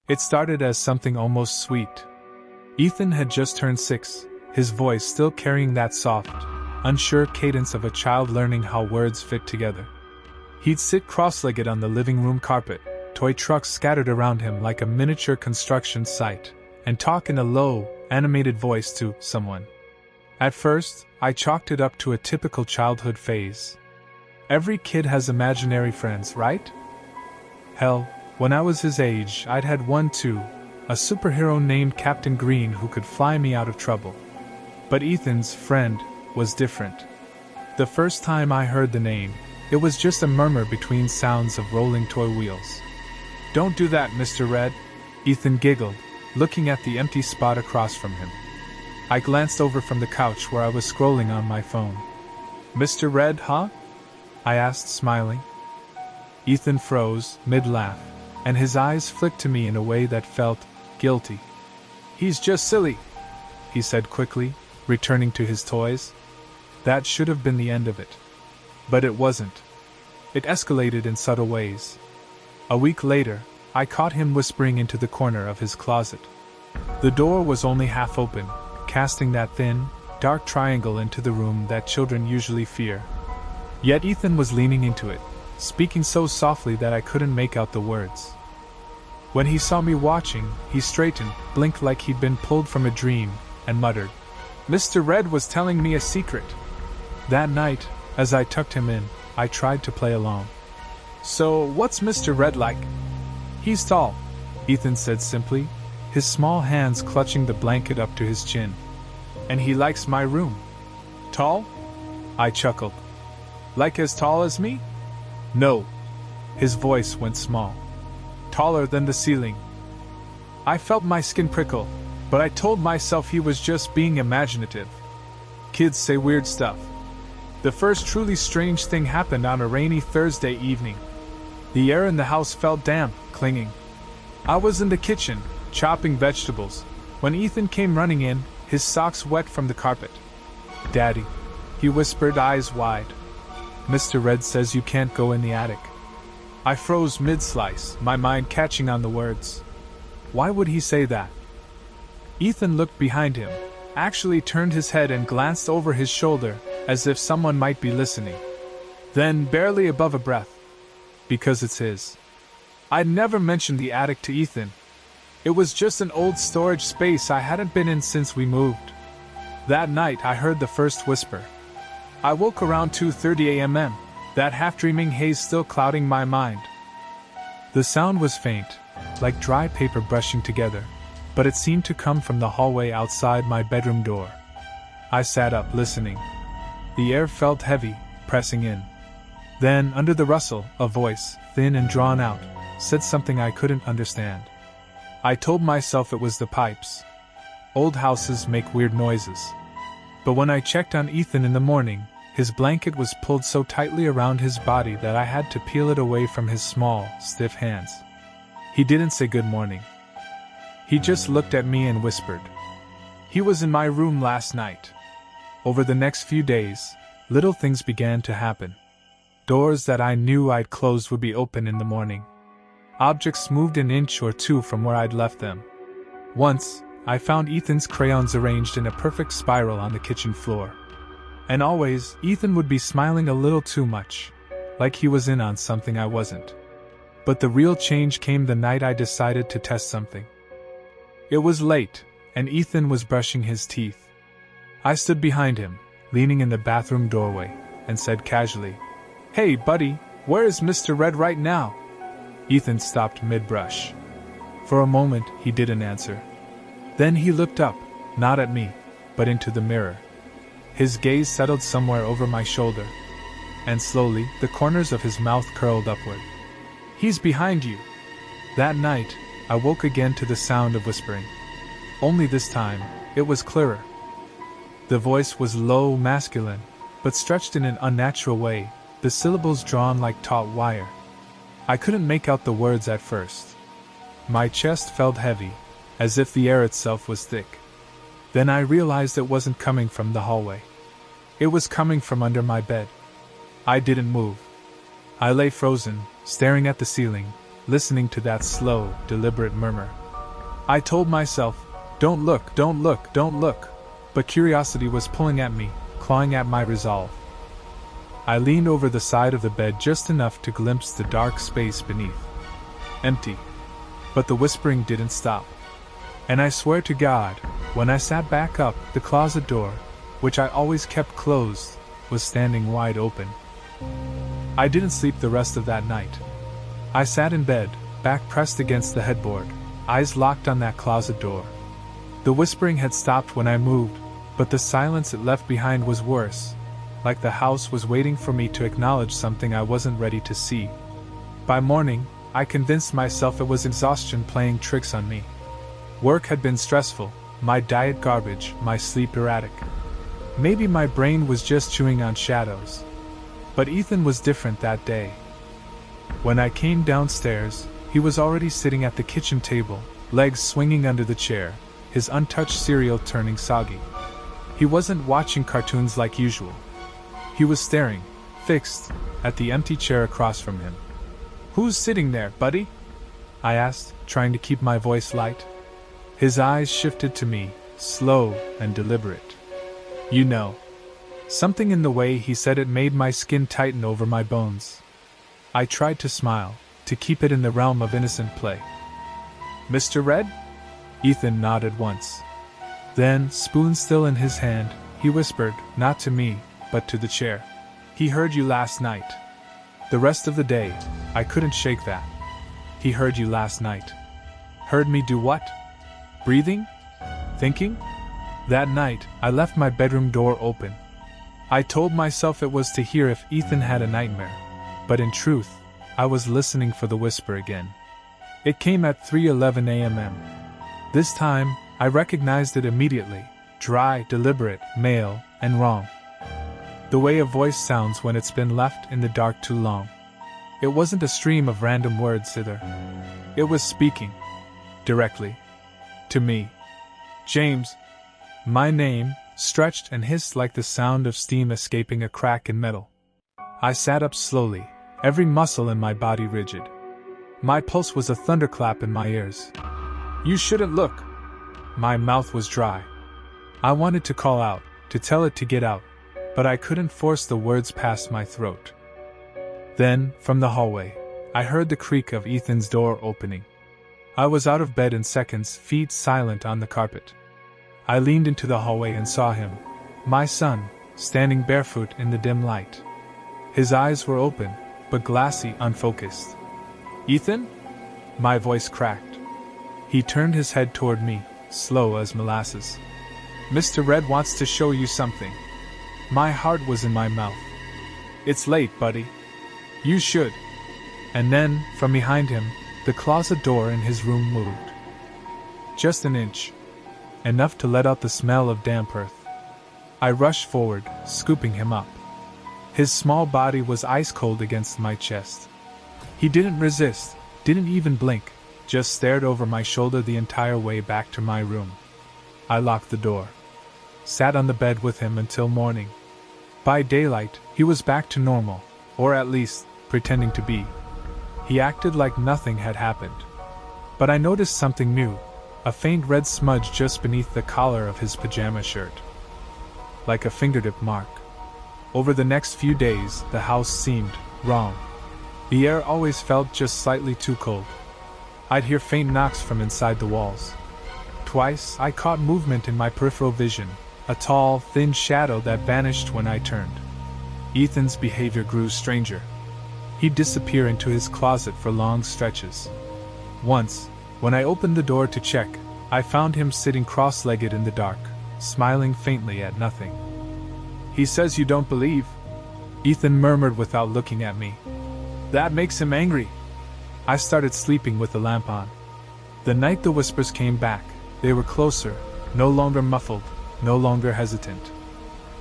It started as something almost sweet. Ethan had just turned 6, his voice still carrying that soft, unsure cadence of a child learning how words fit together. He'd sit cross-legged on the living room carpet, toy trucks scattered around him like a miniature construction site, and talk in a low, animated voice to someone. At first, I chalked it up to a typical childhood phase. Every kid has imaginary friends, right? Hell, when I was his age, I'd had one too, a superhero named Captain Green who could fly me out of trouble. But Ethan's friend was different. The first time I heard the name, it was just a murmur between sounds of rolling toy wheels. "Don't do that, Mr. Red," Ethan giggled, looking at the empty spot across from him. I glanced over from the couch where I was scrolling on my phone. "Mr. Red, huh?" I asked, smiling. Ethan froze, mid-laugh, and his eyes flicked to me in a way that felt guilty. "He's just silly," he said quickly, returning to his toys. That should have been the end of it. But it wasn't. It escalated in subtle ways. A week later, I caught him whispering into the corner of his closet. The door was only half open, casting that thin, dark triangle into the room that children usually fear. Yet Ethan was leaning into it, speaking so softly that I couldn't make out the words. When he saw me watching, he straightened, blinked like he'd been pulled from a dream, and muttered, "Mr. Red was telling me a secret." That night, as I tucked him in, I tried to play along. "So, what's Mr. Red like?" "He's tall," Ethan said simply, his small hands clutching the blanket up to his chin. "And he likes my room." "Tall?" I chuckled. "Like as tall as me?" "No." His voice went small. "Taller than the ceiling." I felt my skin prickle, but I told myself he was just being imaginative. Kids say weird stuff. The first truly strange thing happened on a rainy Thursday evening. The air in the house felt damp, clinging. I was in the kitchen, chopping vegetables, when Ethan came running in, his socks wet from the carpet. "Daddy," he whispered, eyes wide. "Mr. Red says you can't go in the attic." I froze mid-slice, my mind catching on the words. Why would he say that? Ethan looked behind him, actually turned his head and glanced over his shoulder, as if someone might be listening. Then, barely above a breath, "Because it's his." I'd never mentioned the attic to Ethan. It was just an old storage space I hadn't been in since we moved. That night I heard the first whisper. I woke around 2:30 a.m., that half-dreaming haze still clouding my mind. The sound was faint, like dry paper brushing together, but it seemed to come from the hallway outside my bedroom door. I sat up, listening. The air felt heavy, pressing in. Then, under the rustle, a voice, thin and drawn out, said something I couldn't understand. I told myself it was the pipes. Old houses make weird noises. But when I checked on Ethan in the morning, his blanket was pulled so tightly around his body that I had to peel it away from his small, stiff hands. He didn't say good morning. He just looked at me and whispered. He was in my room last night. Over the next few days, little things began to happen. Doors that I knew I'd closed would be open in the morning. Objects moved an inch or two from where I'd left them. Once, I found Ethan's crayons arranged in a perfect spiral on the kitchen floor. And always, Ethan would be smiling a little too much, like he was in on something I wasn't. But the real change came the night I decided to test something. It was late, and Ethan was brushing his teeth. I stood behind him, leaning in the bathroom doorway, and said casually, "Hey, buddy, where is Mr. Red right now?" Ethan stopped mid-brush. For a moment, he didn't answer. Then he looked up, not at me, but into the mirror. His gaze settled somewhere over my shoulder, and slowly, the corners of his mouth curled upward. "He's behind you." That night, I woke again to the sound of whispering. Only this time, it was clearer. The voice was low, masculine, but stretched in an unnatural way, the syllables drawn like taut wire. I couldn't make out the words at first. My chest felt heavy, as if the air itself was thick. Then I realized it wasn't coming from the hallway. It was coming from under my bed. I didn't move. I lay frozen, staring at the ceiling, listening to that slow, deliberate murmur. I told myself, don't look, don't look, don't look, but curiosity was pulling at me, clawing at my resolve. I leaned over the side of the bed just enough to glimpse the dark space beneath. Empty. But the whispering didn't stop. And I swear to God, when I sat back up, the closet door, which I always kept closed, was standing wide open. I didn't sleep the rest of that night. I sat in bed, back pressed against the headboard, eyes locked on that closet door. The whispering had stopped when I moved, but the silence it left behind was worse, like the house was waiting for me to acknowledge something I wasn't ready to see. By morning, I convinced myself it was exhaustion playing tricks on me. Work had been stressful, my diet garbage, my sleep erratic. Maybe my brain was just chewing on shadows. But Ethan was different that day. When I came downstairs, he was already sitting at the kitchen table, legs swinging under the chair, his untouched cereal turning soggy. He wasn't watching cartoons like usual. He was staring, fixed, at the empty chair across from him. "Who's sitting there, buddy?" I asked, trying to keep my voice light. His eyes shifted to me, slow and deliberate. "You know." Something in the way he said it made my skin tighten over my bones. I tried to smile, to keep it in the realm of innocent play. "Mr. Red?" Ethan nodded once. Then, spoon still in his hand, he whispered, not to me, but to the chair. "He heard you last night." The rest of the day, I couldn't shake that. "He heard you last night." Heard me do what? Breathing? Thinking? That night, I left my bedroom door open. I told myself it was to hear if Ethan had a nightmare, but in truth, I was listening for the whisper again. It came at 3:11 a.m. This time, I recognized it immediately, dry, deliberate, male, and wrong. The way a voice sounds when it's been left in the dark too long. It wasn't a stream of random words either. It was speaking. Directly. To me. "James." My name, stretched and hissed like the sound of steam escaping a crack in metal. I sat up slowly, every muscle in my body rigid. My pulse was a thunderclap in my ears. "You shouldn't look." My mouth was dry. I wanted to call out, to tell it to get out, but I couldn't force the words past my throat. Then, from the hallway, I heard the creak of Ethan's door opening. I was out of bed in seconds, feet silent on the carpet. I leaned into the hallway and saw him, my son, standing barefoot in the dim light. His eyes were open, but glassy, unfocused. "Ethan?" My voice cracked. He turned his head toward me, slow as molasses. "Mr. Red wants to show you something." My heart was in my mouth. "It's late, buddy. You should." And then, from behind him, the closet door in his room moved. Just an inch. Enough to let out the smell of damp earth. I rushed forward, scooping him up. His small body was ice cold against my chest. He didn't resist, didn't even blink, just stared over my shoulder the entire way back to my room. I locked the door. Sat on the bed with him until morning. By daylight, he was back to normal, or at least, pretending to be. He acted like nothing had happened. But I noticed something new, a faint red smudge just beneath the collar of his pajama shirt. Like a fingertip mark. Over the next few days, the house seemed wrong. The air always felt just slightly too cold. I'd hear faint knocks from inside the walls. Twice, I caught movement in my peripheral vision, a tall, thin shadow that vanished when I turned. Ethan's behavior grew stranger. He'd disappear into his closet for long stretches. Once, when I opened the door to check, I found him sitting cross-legged in the dark, smiling faintly at nothing. "He says you don't believe," Ethan murmured without looking at me. "That makes him angry." I started sleeping with the lamp on. The night the whispers came back, they were closer, no longer muffled, no longer hesitant.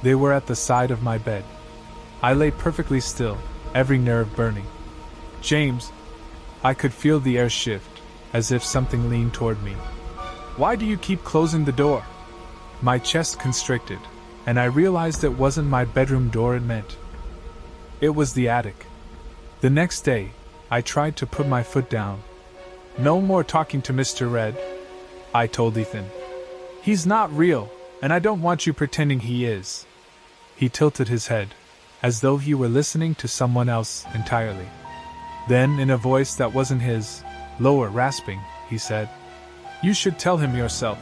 They were at the side of my bed. I lay perfectly still, every nerve burning. "James." I could feel the air shift, as if something leaned toward me. "Why do you keep closing the door?" My chest constricted, and I realized it wasn't my bedroom door it meant. It was the attic. The next day, I tried to put my foot down. "No more talking to Mr. Red," I told Ethan. "He's not real, and I don't want you pretending he is." He tilted his head, as though he were listening to someone else entirely. Then, in a voice that wasn't his, lower, rasping, he said, "You should tell him yourself."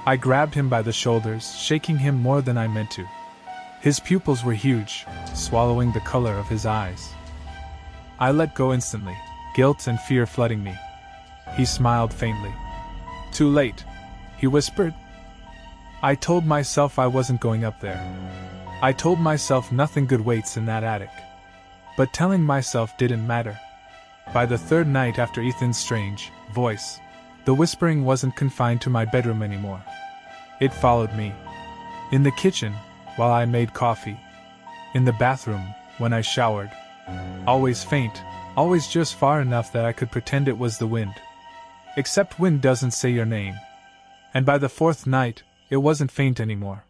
I grabbed him by the shoulders, shaking him more than I meant to. His pupils were huge, swallowing the color of his eyes. I let go instantly, guilt and fear flooding me. He smiled faintly. "Too late," he whispered. I told myself I wasn't going up there. I told myself nothing good waits in that attic. But telling myself didn't matter. By the third night after Ethan's strange voice, the whispering wasn't confined to my bedroom anymore. It followed me. In the kitchen, while I made coffee. In the bathroom, when I showered. Always faint, always just far enough that I could pretend it was the wind. Except wind doesn't say your name. And by the fourth night, it wasn't faint anymore.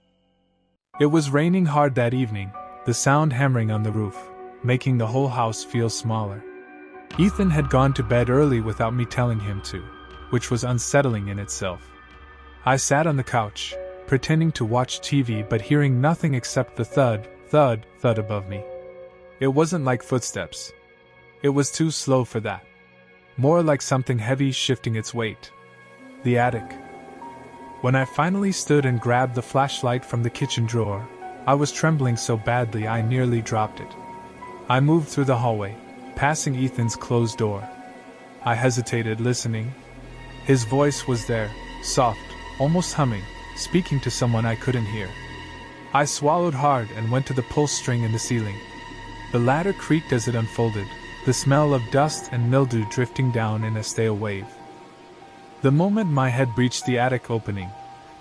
It was raining hard that evening, the sound hammering on the roof, making the whole house feel smaller. Ethan had gone to bed early without me telling him to, which was unsettling in itself. I sat on the couch, pretending to watch TV but hearing nothing except the thud, thud, thud above me. It wasn't like footsteps. It was too slow for that. More like something heavy shifting its weight. The attic. When I finally stood and grabbed the flashlight from the kitchen drawer, I was trembling so badly I nearly dropped it. I moved through the hallway, passing Ethan's closed door. I hesitated, listening. His voice was there, soft, almost humming, speaking to someone I couldn't hear. I swallowed hard and went to the pull string in the ceiling. The ladder creaked as it unfolded, the smell of dust and mildew drifting down in a stale wave. The moment my head breached the attic opening,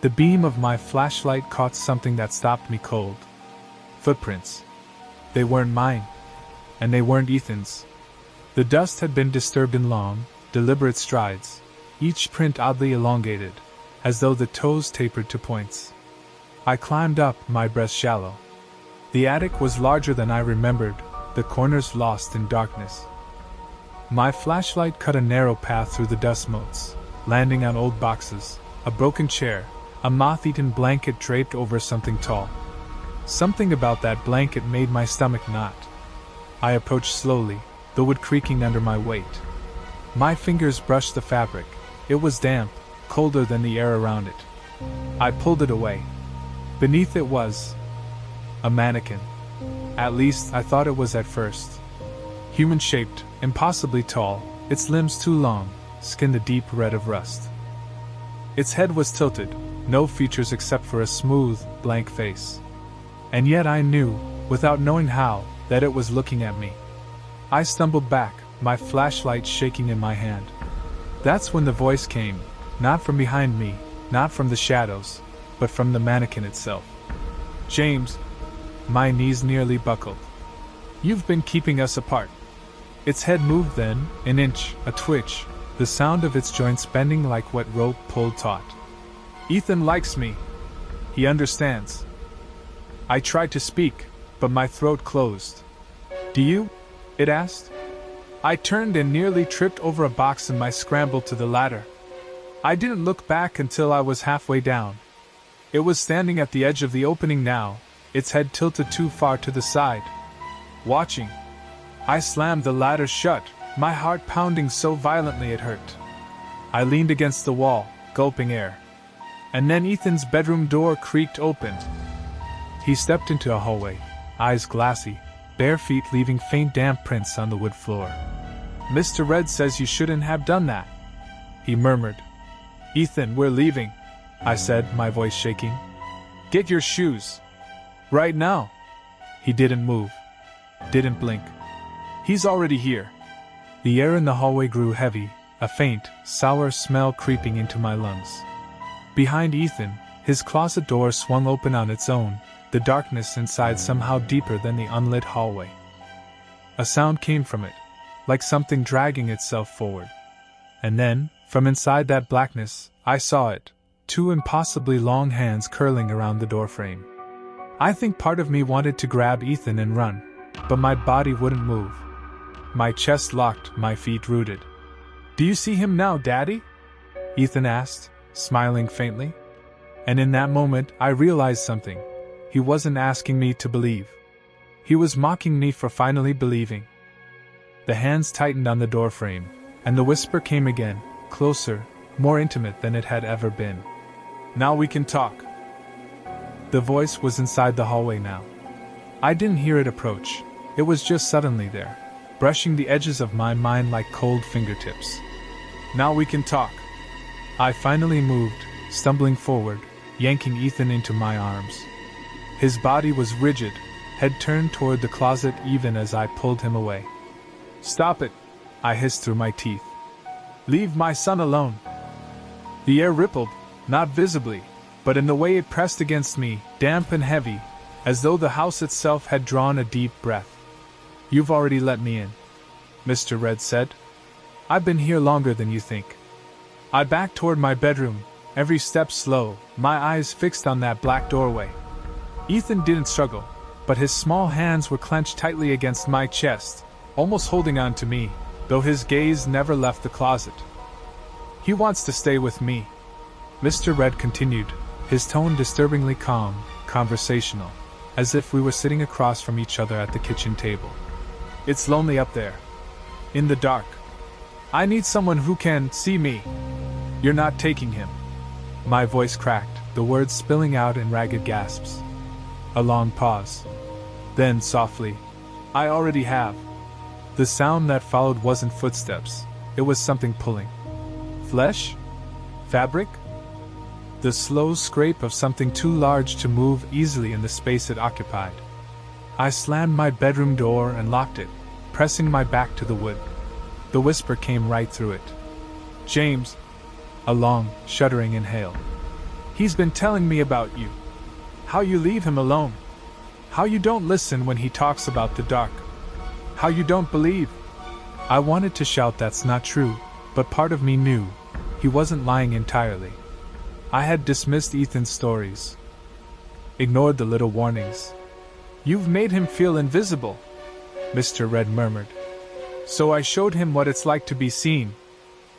the beam of my flashlight caught something that stopped me cold. Footprints. They weren't mine. And they weren't Ethan's. The dust had been disturbed in long, deliberate strides, each print oddly elongated, as though the toes tapered to points. I climbed up, my breath shallow. The attic was larger than I remembered, the corners lost in darkness. My flashlight cut a narrow path through the dust motes, landing on old boxes, a broken chair, a moth-eaten blanket draped over something tall. Something about that blanket made my stomach knot. I approached slowly, the wood creaking under my weight. My fingers brushed the fabric. It was damp, colder than the air around it. I pulled it away. Beneath it was a mannequin. At least, I thought it was at first. Human-shaped, impossibly tall, its limbs too long, skin the deep red of rust. Its head was tilted, no features except for a smooth, blank face. And yet I knew, without knowing how, that it was looking at me. I stumbled back, my flashlight shaking in my hand. That's when the voice came, not from behind me, not from the shadows, but from the mannequin itself. "James." My knees nearly buckled. "You've been keeping us apart." Its head moved then, an inch, a twitch, the sound of its joints bending like what rope pulled taut. "Ethan likes me. He understands." I tried to speak, but my throat closed. "Do you?" it asked. I turned and nearly tripped over a box in my scramble to the ladder. I didn't look back until I was halfway down. It was standing at the edge of the opening now, its head tilted too far to the side. Watching. I slammed the ladder shut, my heart pounding so violently it hurt. I leaned against the wall, gulping air. And then Ethan's bedroom door creaked open. He stepped into a hallway, eyes glassy, bare feet leaving faint damp prints on the wood floor. "Mr. Red says you shouldn't have done that," he murmured. "Ethan, we're leaving," I said, my voice shaking. "Get your shoes. Right now." He didn't move. Didn't blink. "He's already here." The air in the hallway grew heavy, a faint, sour smell creeping into my lungs. Behind Ethan, his closet door swung open on its own, the darkness inside somehow deeper than the unlit hallway. A sound came from it, like something dragging itself forward. And then, from inside that blackness, I saw it, two impossibly long hands curling around the doorframe. I think part of me wanted to grab Ethan and run, but my body wouldn't move. my chest locked, my feet rooted. "Do you see him now, Daddy?" Ethan asked, smiling faintly. And in that moment, I realized something. He wasn't asking me to believe. He was mocking me for finally believing. The hands tightened on the doorframe, and the whisper came again, closer, more intimate than it had ever been. "Now we can talk." The voice was inside the hallway now. I didn't hear it approach. It was just suddenly there, brushing the edges of my mind like cold fingertips. "Now we can talk." I finally moved, stumbling forward, yanking Ethan into my arms. His body was rigid, head turned toward the closet even as I pulled him away. "Stop it," I hissed through my teeth. "Leave my son alone." The air rippled, not visibly, but in the way it pressed against me, damp and heavy, as though the house itself had drawn a deep breath. "You've already let me in," Mr. Red said. "I've been here longer than you think." I backed toward my bedroom, every step slow, my eyes fixed on that black doorway. Ethan didn't struggle, but his small hands were clenched tightly against my chest, almost holding on to me, though his gaze never left the closet. "He wants to stay with me," Mr. Red continued, his tone disturbingly calm, conversational, as if we were sitting across from each other at the kitchen table. "It's lonely up there. In the dark. I need someone who can see me. You're not taking him." My voice cracked, the words spilling out in ragged gasps. A long pause. Then, softly, "I already have." The sound that followed wasn't footsteps, it was something pulling. Flesh? Fabric? The slow scrape of something too large to move easily in the space it occupied. I slammed my bedroom door and locked it, pressing my back to the wood. The whisper came right through it. "James." A long, shuddering inhale. "He's been telling me about you. How you leave him alone. How you don't listen when he talks about the dark. How you don't believe." I wanted to shout that's not true, but part of me knew he wasn't lying entirely. I had dismissed Ethan's stories, ignored the little warnings. "You've made him feel invisible," Mr. Red murmured. "So I showed him what it's like to be seen."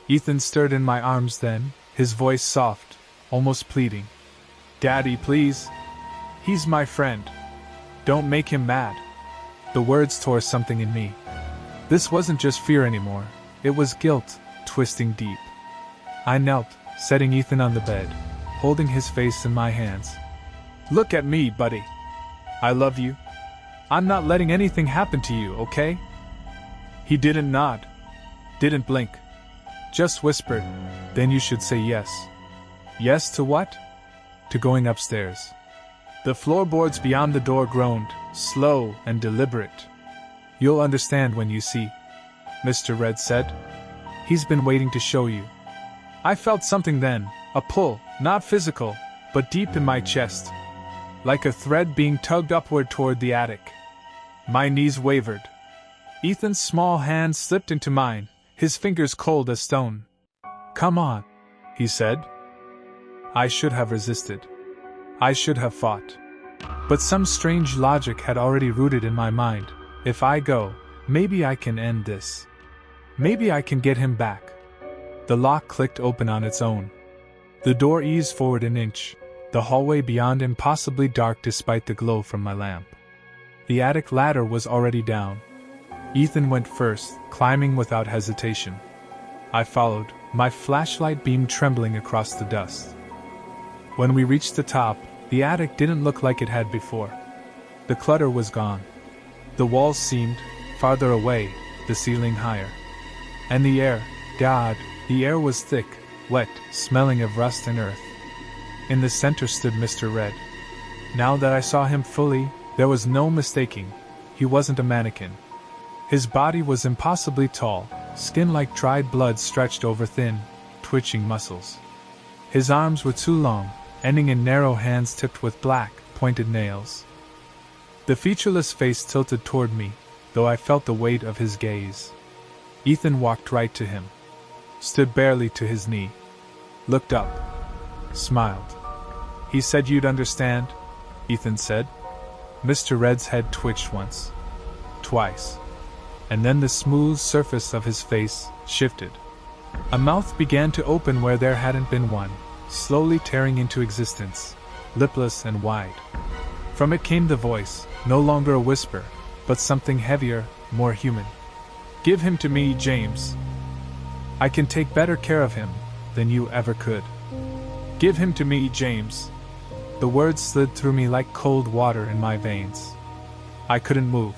Ethan stirred in my arms then, his voice soft, almost pleading. "Daddy, please. He's my friend. Don't make him mad." The words tore something in me. This wasn't just fear anymore, it was guilt, twisting deep. I knelt, setting Ethan on the bed, holding his face in my hands. "Look at me, buddy. I love you. I'm not letting anything happen to you, okay?" He didn't nod, didn't blink. Just whispered, "Then you should say yes." "Yes to what?" "To going upstairs." The floorboards beyond the door groaned, slow and deliberate. "You'll understand when you see," Mr. Red said. "He's been waiting to show you." I felt something then, a pull, not physical, but deep in my chest, like a thread being tugged upward toward the attic. My knees wavered. Ethan's small hand slipped into mine, his fingers cold as stone. "Come on," he said. I should have resisted. I should have fought. But some strange logic had already rooted in my mind. If I go, maybe I can end this. Maybe I can get him back. The lock clicked open on its own. The door eased forward an inch, the hallway beyond impossibly dark despite the glow from my lamp. The attic ladder was already down. Ethan went first, climbing without hesitation. I followed, my flashlight beam trembling across the dust. When we reached the top, the attic didn't look like it had before. The clutter was gone. The walls seemed farther away, the ceiling higher. And the air, God, the air was thick, wet, smelling of rust and earth. In the center stood Mr. Red. Now that I saw him fully, there was no mistaking. He wasn't a mannequin. His body was impossibly tall, skin like dried blood stretched over thin, twitching muscles. His arms were too long, ending in narrow hands tipped with black, pointed nails. The featureless face tilted toward me, though I felt the weight of his gaze. Ethan walked right to him, stood barely to his knee, looked up, smiled. "He said you'd understand," Ethan said. Mr. Red's head twitched once, twice. and then the smooth surface of his face shifted. A mouth began to open where there hadn't been one, slowly tearing into existence, lipless and wide. From it came the voice, no longer a whisper, but something heavier, more human. "Give him to me, James. I can take better care of him than you ever could. Give him to me, James." The words slid through me like cold water in my veins. I couldn't move.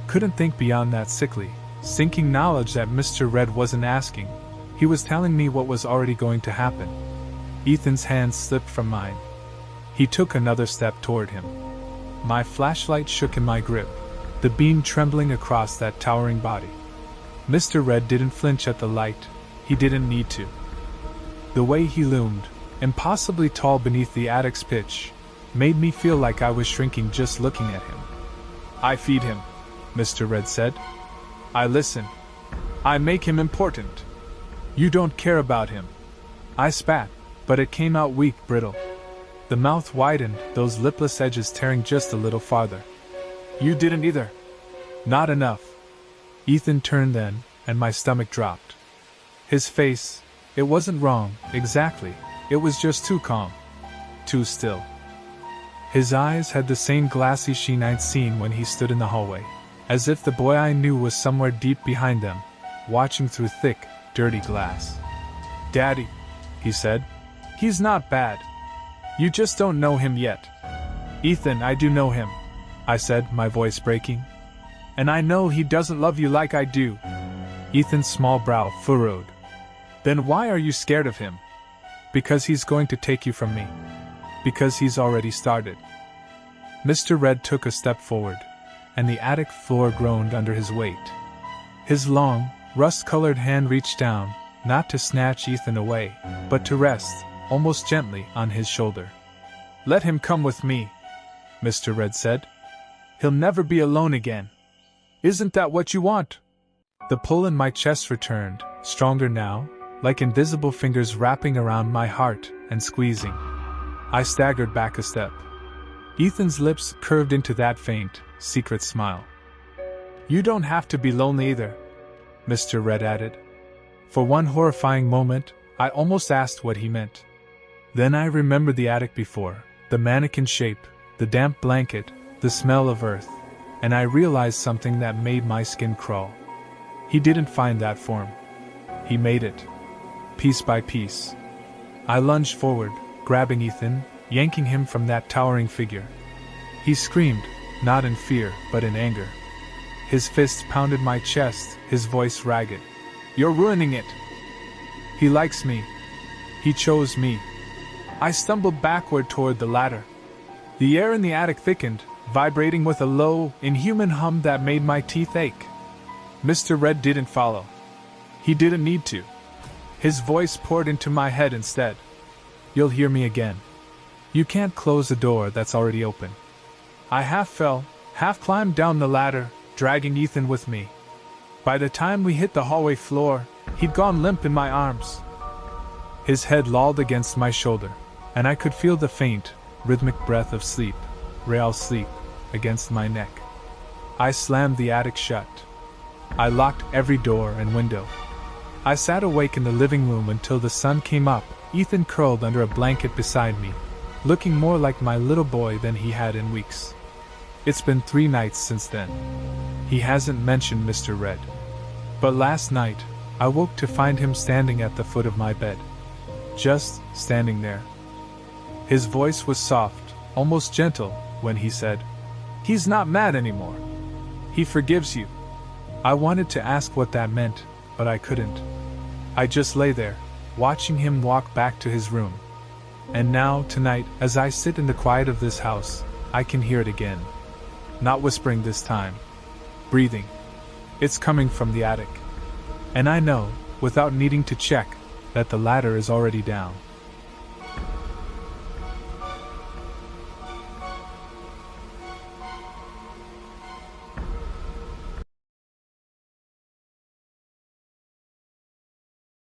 Couldn't think beyond that sickly, sinking knowledge that Mr. Red wasn't asking. He was telling me what was already going to happen. Ethan's hand slipped from mine. He took another step toward him. My flashlight shook in my grip, the beam trembling across that towering body. Mr. Red didn't flinch at the light. He didn't need to. The way he loomed, impossibly tall beneath the attic's pitch, made me feel like I was shrinking just looking at him. "I feed him," Mr. Red said. "I listen. I make him important. You don't care about him." I spat, but it came out weak, brittle. The mouth widened, those lipless edges tearing just a little farther. "You didn't either." "Not enough." Ethan turned then, and my stomach dropped. His face, it wasn't wrong, exactly, it was just too calm. Too still. His eyes had the same glassy sheen I'd seen when he stood in the hallway, as if the boy I knew was somewhere deep behind them, watching through thick, dirty glass. "Daddy," he said, "he's not bad. You just don't know him yet." "Ethan, I do know him," I said, my voice breaking. "And I know he doesn't love you like I do." Ethan's small brow furrowed. "Then why are you scared of him?" "Because he's going to take you from me. Because he's already started." Mr. Red took a step forward, and the attic floor groaned under his weight. His long, rust-colored hand reached down, not to snatch Ethan away, but to rest, almost gently, on his shoulder. "Let him come with me," Mr. Red said. "He'll never be alone again. Isn't that what you want?" The pull in my chest returned, stronger now, like invisible fingers wrapping around my heart and squeezing. I staggered back a step. Ethan's lips curved into that faint, secret smile. "You don't have to be lonely either," Mr. Red added. For one horrifying moment, I almost asked what he meant. Then I remembered the attic before, the mannequin shape, the damp blanket, the smell of earth, and I realized something that made my skin crawl. He didn't find that form. He made it. Piece by piece. I lunged forward, grabbing Ethan, yanking him from that towering figure. He screamed, not in fear, but in anger. His fists pounded my chest, his voice ragged. "You're ruining it. He likes me. He chose me." I stumbled backward toward the ladder. The air in the attic thickened, vibrating with a low, inhuman hum that made my teeth ache. Mr. Red didn't follow. He didn't need to. His voice poured into my head instead. "You'll hear me again. You can't close a door that's already open." I half fell, half climbed down the ladder, dragging Ethan with me. By the time we hit the hallway floor, he'd gone limp in my arms. His head lolled against my shoulder, and I could feel the faint, rhythmic breath of sleep, real sleep, against my neck. I slammed the attic shut. I locked every door and window. I sat awake in the living room until the sun came up, Ethan curled under a blanket beside me, looking more like my little boy than he had in weeks. It's been 3 nights since then. He hasn't mentioned Mr. Red. But last night, I woke to find him standing at the foot of my bed. Just standing there. His voice was soft, almost gentle, when he said, "He's not mad anymore. He forgives you." I wanted to ask what that meant, but I couldn't. I just lay there, watching him walk back to his room. And now, tonight, as I sit in the quiet of this house, I can hear it again. Not whispering this time. Breathing. It's coming from the attic. And I know, without needing to check, that the ladder is already down.